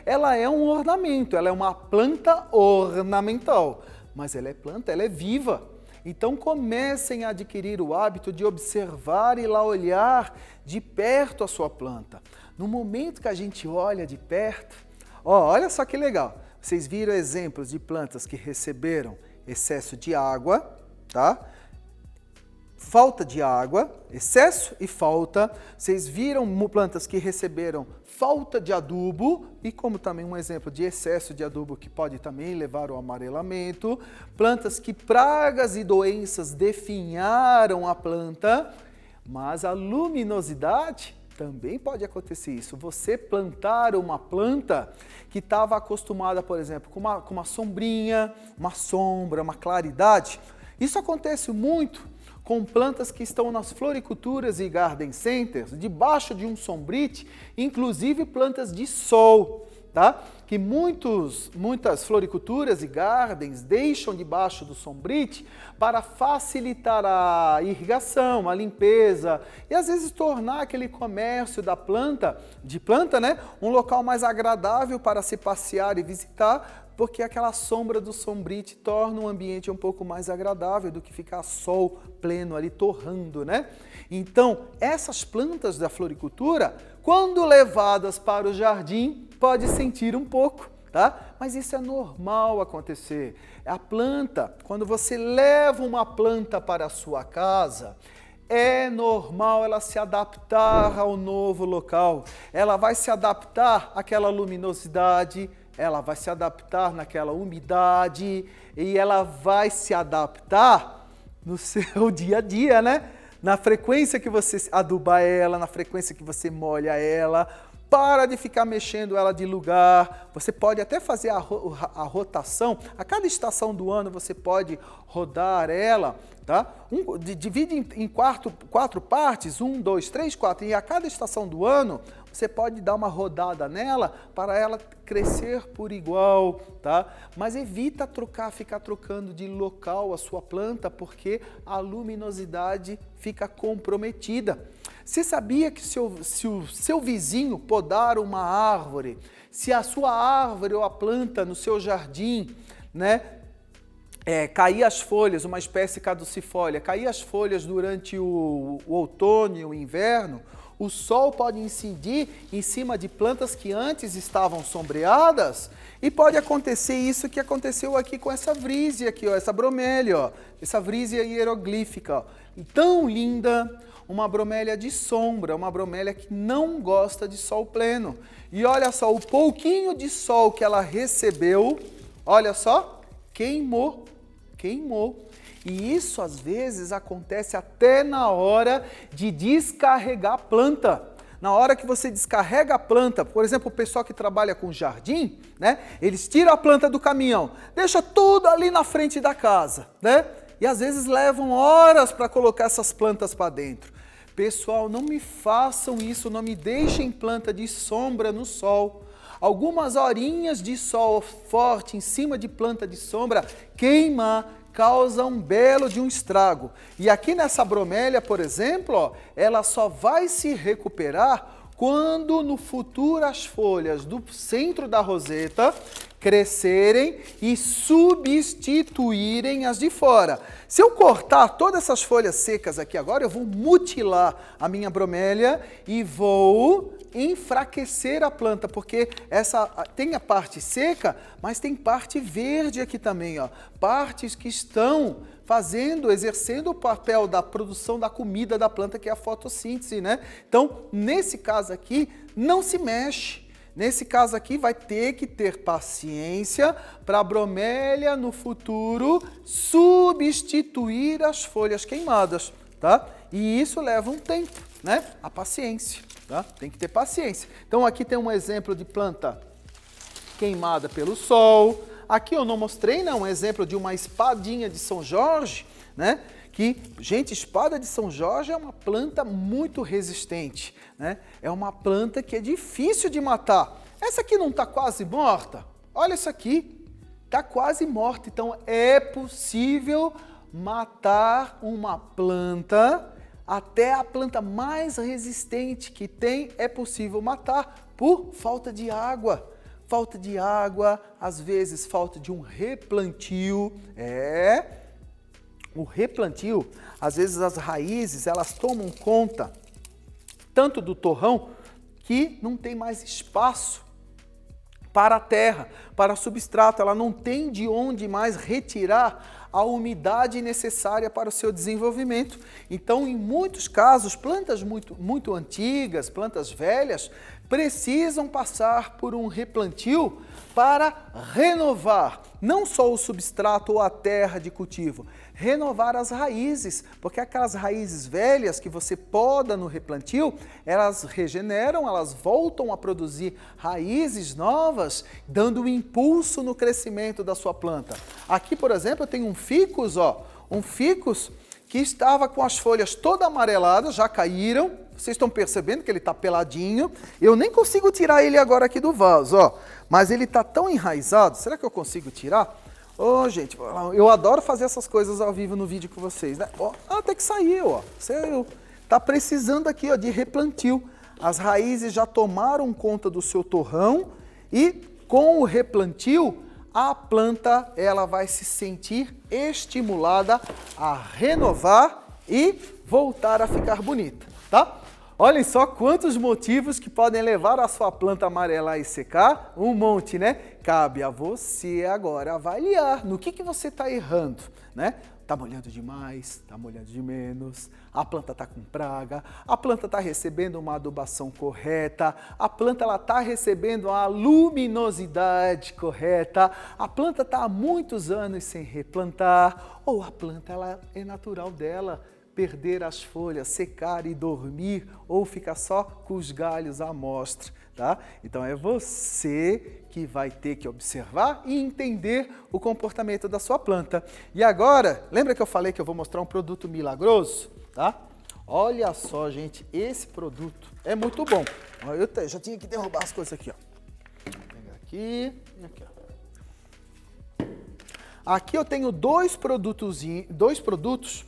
Speaker 1: Ela é um ornamento, ela é uma planta ornamental, mas ela é planta, ela é viva. Então comecem a adquirir o hábito de observar e lá olhar de perto a sua planta. No momento que a gente olha de perto, olha só que legal. Vocês viram exemplos de plantas que receberam excesso de água, tá? Falta de água, excesso e falta. Vocês viram plantas que receberam falta de adubo e como também um exemplo de excesso de adubo que pode também levar ao amarelamento. Plantas que pragas e doenças definharam a planta, mas a luminosidade também pode acontecer isso. Você plantar uma planta que estava acostumada, por exemplo, com uma sombrinha, uma sombra, uma claridade. Isso acontece muito com plantas que estão nas floriculturas e garden centers, debaixo de um sombrite, inclusive plantas de sol, tá? Que muitas floriculturas e gardens deixam debaixo do sombrite para facilitar a irrigação, a limpeza e às vezes tornar aquele comércio da planta, né, um local mais agradável para se passear e visitar, porque aquela sombra do sombrite torna o ambiente um pouco mais agradável do que ficar sol pleno ali torrando, né? Então, essas plantas da floricultura, quando levadas para o jardim, pode sentir um pouco, tá? Mas isso é normal acontecer. A planta, quando você leva uma planta para a sua casa, é normal ela se adaptar ao novo local. Ela vai se adaptar àquela luminosidade, ela vai se adaptar naquela umidade e ela vai se adaptar no seu dia a dia, né? Na frequência que você aduba ela, na frequência que você molha ela. Para de ficar mexendo ela de lugar. Você pode até fazer a rotação. A cada estação do ano você pode rodar ela, tá? Divide em quatro partes, 1, 2, 3, 4. E a cada estação do ano você pode dar uma rodada nela para ela crescer por igual, tá? Mas evita ficar trocando de local a sua planta, porque a luminosidade fica comprometida. Você sabia que se o seu vizinho podar uma árvore, se a sua árvore ou a planta no seu jardim, né, cair as folhas, uma espécie caducifólia, cair as folhas durante o outono e o inverno, o sol pode incidir em cima de plantas que antes estavam sombreadas e pode acontecer isso que aconteceu aqui com essa vrísia aqui, ó, essa bromélia, ó, essa vrísia hieroglífica, ó, tão linda, uma bromélia de sombra, uma bromélia que não gosta de sol pleno. E olha só, o pouquinho de sol que ela recebeu, olha só, queimou. E isso às vezes acontece até na hora de descarregar a planta. Na hora que você descarrega a planta, por exemplo, o pessoal que trabalha com jardim, né? Eles tiram a planta do caminhão, deixa tudo ali na frente da casa, né? E às vezes levam horas para colocar essas plantas para dentro. Pessoal, não me façam isso, não me deixem planta de sombra no sol. Algumas horinhas de sol forte em cima de planta de sombra queima, causa um belo de um estrago. E aqui nessa bromélia, por exemplo, ó, ela só vai se recuperar quando no futuro as folhas do centro da roseta crescerem e substituírem as de fora. Se eu cortar todas essas folhas secas aqui agora, eu vou mutilar a minha bromélia e vou enfraquecer a planta, porque tem a parte seca, mas tem parte verde aqui também, ó. Partes que estão exercendo o papel da produção da comida da planta, que é a fotossíntese, né? Então, nesse caso aqui, não se mexe. Nesse caso aqui, vai ter que ter paciência para a bromélia no futuro substituir as folhas queimadas, tá? E isso leva um tempo, né? A paciência, tá? Tem que ter paciência. Então, aqui tem um exemplo de planta queimada pelo sol. Aqui eu não mostrei, né? Um exemplo de uma espadinha de São Jorge, né? que, gente, espada de São Jorge é uma planta muito resistente, né? É uma planta que é difícil de matar. Essa aqui não está quase morta? Olha isso aqui, está quase morta. Então é possível matar uma planta, até a planta mais resistente que tem, é possível matar por falta de água. Falta de água, às vezes falta de um replantio. O replantio, às vezes as raízes, elas tomam conta tanto do torrão que não tem mais espaço para a terra, para o substrato. Ela não tem de onde mais retirar a umidade necessária para o seu desenvolvimento. Então, em muitos casos, plantas muito antigas, plantas velhas, precisam passar por um replantio para renovar não só o substrato ou a terra de cultivo, renovar as raízes, porque aquelas raízes velhas que você poda no replantio, elas regeneram, elas voltam a produzir raízes novas, dando um impulso no crescimento da sua planta. Aqui, por exemplo, eu tenho um ficus, um ficus que estava com as folhas todas amareladas, já caíram. Vocês estão percebendo que ele está peladinho. Eu nem consigo tirar ele agora aqui do vaso, mas ele está tão enraizado. Será que eu consigo tirar? Gente, eu adoro fazer essas coisas ao vivo no vídeo com vocês, né? Até que saiu, saiu. Tá precisando aqui, de replantio. As raízes já tomaram conta do seu torrão e com o replantio, a planta ela vai se sentir estimulada a renovar e voltar a ficar bonita, tá? Olhem só quantos motivos que podem levar a sua planta a amarelar e secar. Um monte, né? Cabe a você agora avaliar no que você está errando, né? Está molhando demais, está molhando de menos, a planta está com praga, a planta está recebendo uma adubação correta, a planta está recebendo a luminosidade correta, a planta está há muitos anos sem replantar, ou a planta é natural dela perder as folhas, secar e dormir, ou ficar só com os galhos à mostra, tá? Então é você que vai ter que observar e entender o comportamento da sua planta. E agora, lembra que eu falei que eu vou mostrar um produto milagroso, tá? Olha só, gente, esse produto é muito bom. Eu já tinha que derrubar as coisas aqui, Vou pegar aqui, Aqui eu tenho dois produtos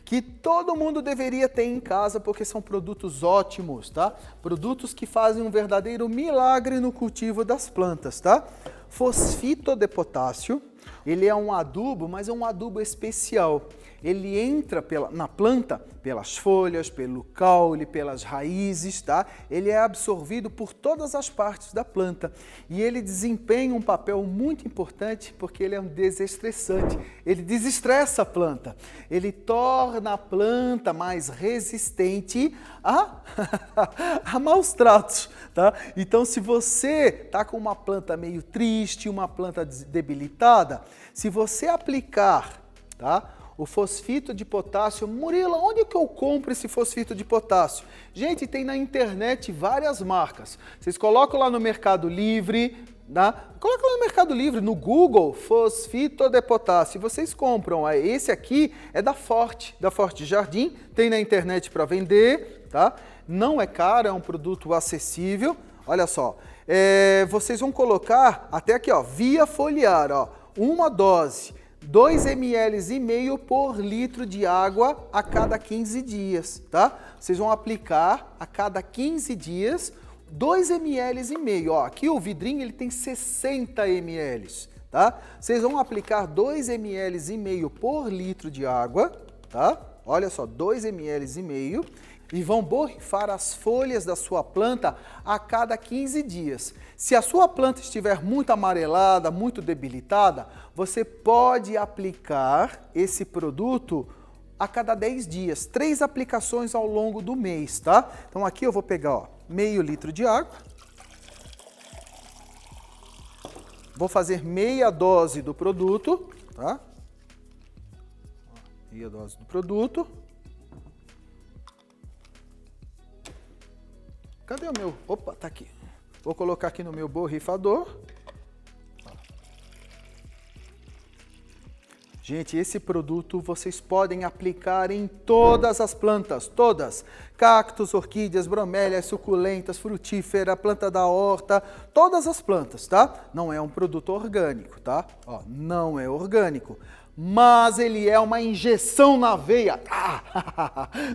Speaker 1: que todo mundo deveria ter em casa, porque são produtos ótimos, tá? Produtos que fazem um verdadeiro milagre no cultivo das plantas, tá? Fosfito de potássio, ele é um adubo, mas é um adubo especial. Ele entra na planta pelas folhas, pelo caule, pelas raízes, tá? Ele é absorvido por todas as partes da planta e ele desempenha um papel muito importante porque ele é um desestressante. Ele desestressa a planta, ele torna a planta mais resistente a maus tratos, tá? Então, se você tá com uma planta meio triste, uma planta debilitada, se você aplicar, tá? O fosfito de potássio. Murilo, onde que eu compro esse fosfito de potássio? Gente, tem na internet várias marcas. Vocês colocam lá no Mercado Livre, coloca lá no Mercado Livre, no Google, fosfito de potássio. Vocês compram. Esse aqui é da Forte Jardim, tem na internet para vender, tá? Não é caro, é um produto acessível. Olha só, vocês vão colocar até aqui, via foliar, uma dose. 2,5 ml por litro de água a cada 15 dias, tá? Vocês vão aplicar a cada 15 dias 2,5 ml. Aqui o vidrinho ele tem 60 ml, tá? Vocês vão aplicar 2,5 ml por litro de água, tá? Olha só, 2,5 ml e vão borrifar as folhas da sua planta a cada 15 dias. Se a sua planta estiver muito amarelada, muito debilitada, você pode aplicar esse produto a cada 10 dias, 3 aplicações ao longo do mês, tá? Então aqui eu vou pegar, meio litro de água, vou fazer meia dose do produto, tá? Meia dose do produto. Cadê o meu? Opa, tá aqui. Vou colocar aqui no meu borrifador. Gente, esse produto vocês podem aplicar em todas as plantas, todas. Cactos, orquídeas, bromélias, suculentas, frutífera, planta da horta, todas as plantas, tá? Não é um produto orgânico, tá? Ó, não é orgânico, mas ele é uma injeção na veia,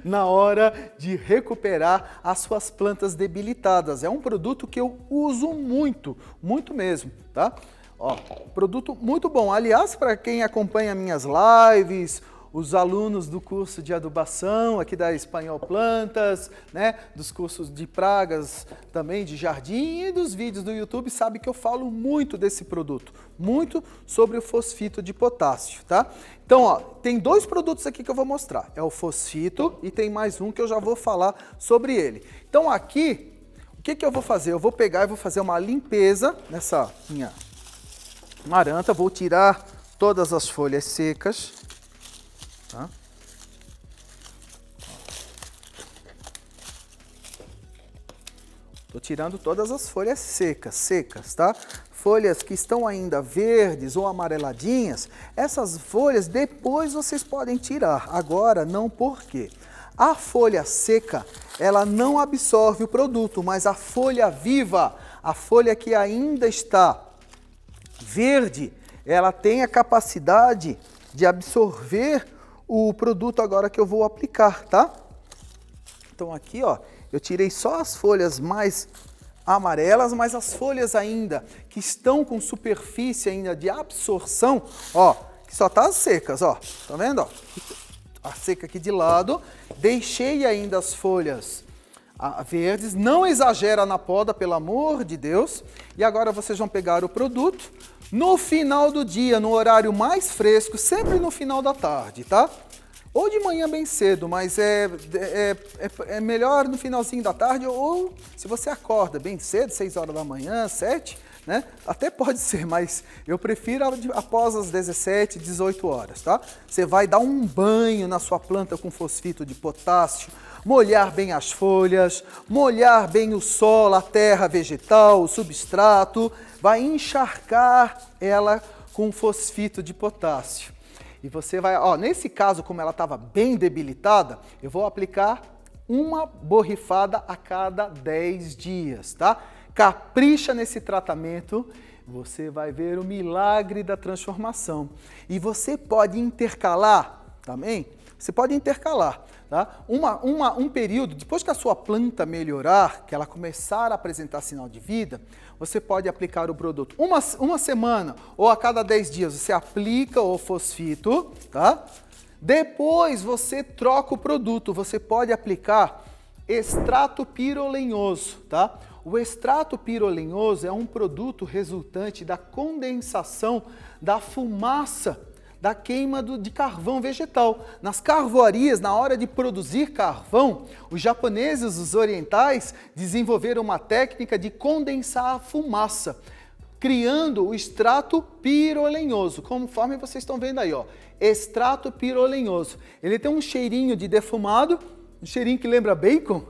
Speaker 1: na hora de recuperar as suas plantas debilitadas. É um produto que eu uso muito, muito mesmo, tá? Ó, produto muito bom. Aliás, para quem acompanha minhas lives, os alunos do curso de adubação aqui da Espanhol Plantas, né, dos cursos de pragas também, de jardim e dos vídeos do YouTube, sabe que eu falo muito desse produto, muito sobre o fosfito de potássio, tá? Então, ó, tem dois produtos aqui que eu vou mostrar. É o fosfito e tem mais um que eu já vou falar sobre ele. Então, aqui, o que eu vou fazer? Eu vou pegar e vou fazer uma limpeza nessa minha maranta, vou tirar todas as folhas secas, tá? Tô tirando todas as folhas secas, tá? Folhas que estão ainda verdes ou amareladinhas, essas folhas depois vocês podem tirar, agora não, por quê? A folha seca, ela não absorve o produto, mas a folha viva, a folha que ainda está verde, ela tem a capacidade de absorver o produto agora que eu vou aplicar, tá? Então aqui, ó, eu tirei só as folhas mais amarelas, mas as folhas ainda que estão com superfície ainda de absorção, ó, que só tá as secas, ó, tá vendo, ó? A seca aqui de lado, deixei ainda as folhas verdes, não exagera na poda, pelo amor de Deus. E agora vocês vão pegar o produto no final do dia, no horário mais fresco, sempre no final da tarde, tá? Ou de manhã bem cedo, mas é melhor no finalzinho da tarde, ou se você acorda bem cedo, 6 horas da manhã, 7, né? Até pode ser, mas eu prefiro após as 17, 18 horas, tá? Você vai dar um banho na sua planta com fosfito de potássio, molhar bem as folhas, molhar bem o solo, a terra vegetal, o substrato, vai encharcar ela com fosfito de potássio. E você vai, ó, nesse caso, como ela estava bem debilitada, eu vou aplicar uma borrifada a cada 10 dias, tá? Capricha nesse tratamento, você vai ver o milagre da transformação. E você pode intercalar também, você pode intercalar, tá? Um período, depois que a sua planta melhorar, que ela começar a apresentar sinal de vida, você pode aplicar o produto. Uma semana ou a cada 10 dias você aplica o fosfito, tá? Depois você troca o produto, você pode aplicar extrato pirolenhoso, tá? O extrato pirolenhoso é um produto resultante da condensação da fumaça da queima de carvão vegetal. Nas carvoarias, na hora de produzir carvão, os japoneses, os orientais, desenvolveram uma técnica de condensar a fumaça, criando o extrato pirolenhoso, conforme vocês estão vendo aí, ó, extrato pirolenhoso. Ele tem um cheirinho de defumado, um cheirinho que lembra bacon,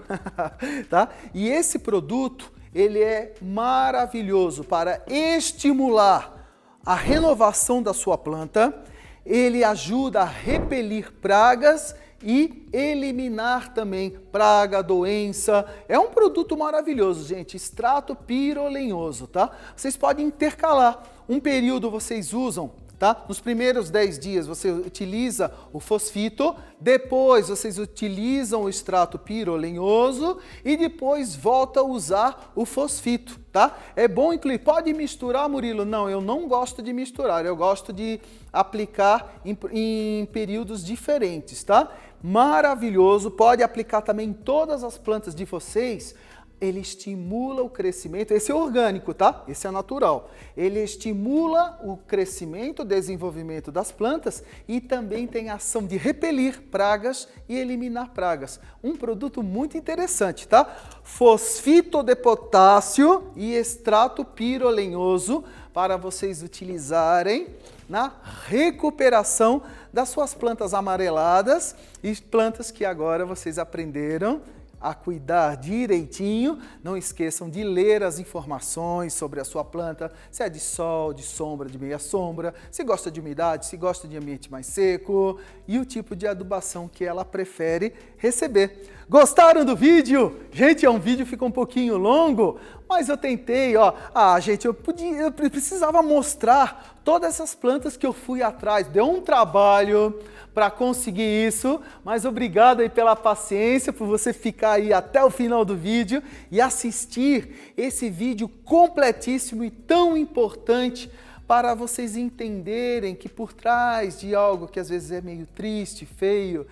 Speaker 1: tá? E esse produto, ele é maravilhoso para estimular a renovação da sua planta, ele ajuda a repelir pragas e eliminar também praga, doença. É um produto maravilhoso, gente, extrato pirolenhoso, tá? Vocês podem intercalar. Um período vocês usam, tá? Nos primeiros 10 dias você utiliza o fosfito, depois vocês utilizam o extrato pirolenhoso e depois volta a usar o fosfito, tá? É bom incluir. Pode misturar, Murilo? Não, eu não gosto de misturar, eu gosto de aplicar em períodos diferentes, tá? Maravilhoso, pode aplicar também em todas as plantas de vocês. Ele estimula o crescimento, esse é orgânico, tá? Esse é natural. Ele estimula o crescimento, o desenvolvimento das plantas e também tem a ação de repelir pragas e eliminar pragas. Um produto muito interessante, tá? Fosfito de potássio e extrato pirolenhoso para vocês utilizarem na recuperação das suas plantas amareladas e plantas que agora vocês aprenderam a cuidar direitinho. Não esqueçam de ler as informações sobre a sua planta, se é de sol, de sombra, de meia sombra, se gosta de umidade, se gosta de ambiente mais seco e o tipo de adubação que ela prefere receber. Gostaram do vídeo? Gente, é um vídeo que fica um pouquinho longo, mas eu tentei, ó. Gente, eu precisava mostrar todas essas plantas que eu fui atrás. Deu um trabalho para conseguir isso, mas obrigado aí pela paciência, por você ficar aí até o final do vídeo e assistir esse vídeo completíssimo e tão importante para vocês entenderem que por trás de algo que às vezes é meio triste, feio,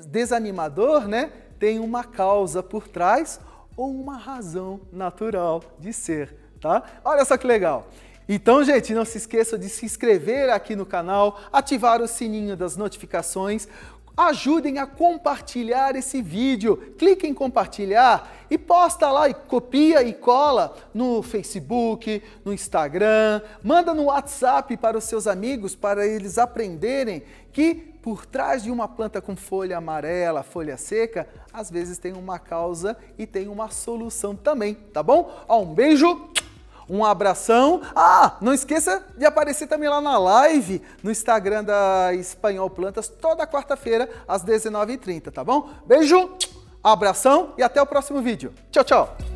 Speaker 1: desanimador, né? Tem uma causa por trás ou uma razão natural de ser, tá? Olha só que legal! Então, gente, não se esqueça de se inscrever aqui no canal, ativar o sininho das notificações, ajudem a compartilhar esse vídeo, clique em compartilhar e posta lá e copia e cola no Facebook, no Instagram, manda no WhatsApp para os seus amigos para eles aprenderem que por trás de uma planta com folha amarela, folha seca, às vezes tem uma causa e tem uma solução também, tá bom? Um beijo! Um abração. Não esqueça de aparecer também lá na live no Instagram da Espanhol Plantas, toda quarta-feira, às 19h30, tá bom? Beijo, abração e até o próximo vídeo. Tchau, tchau!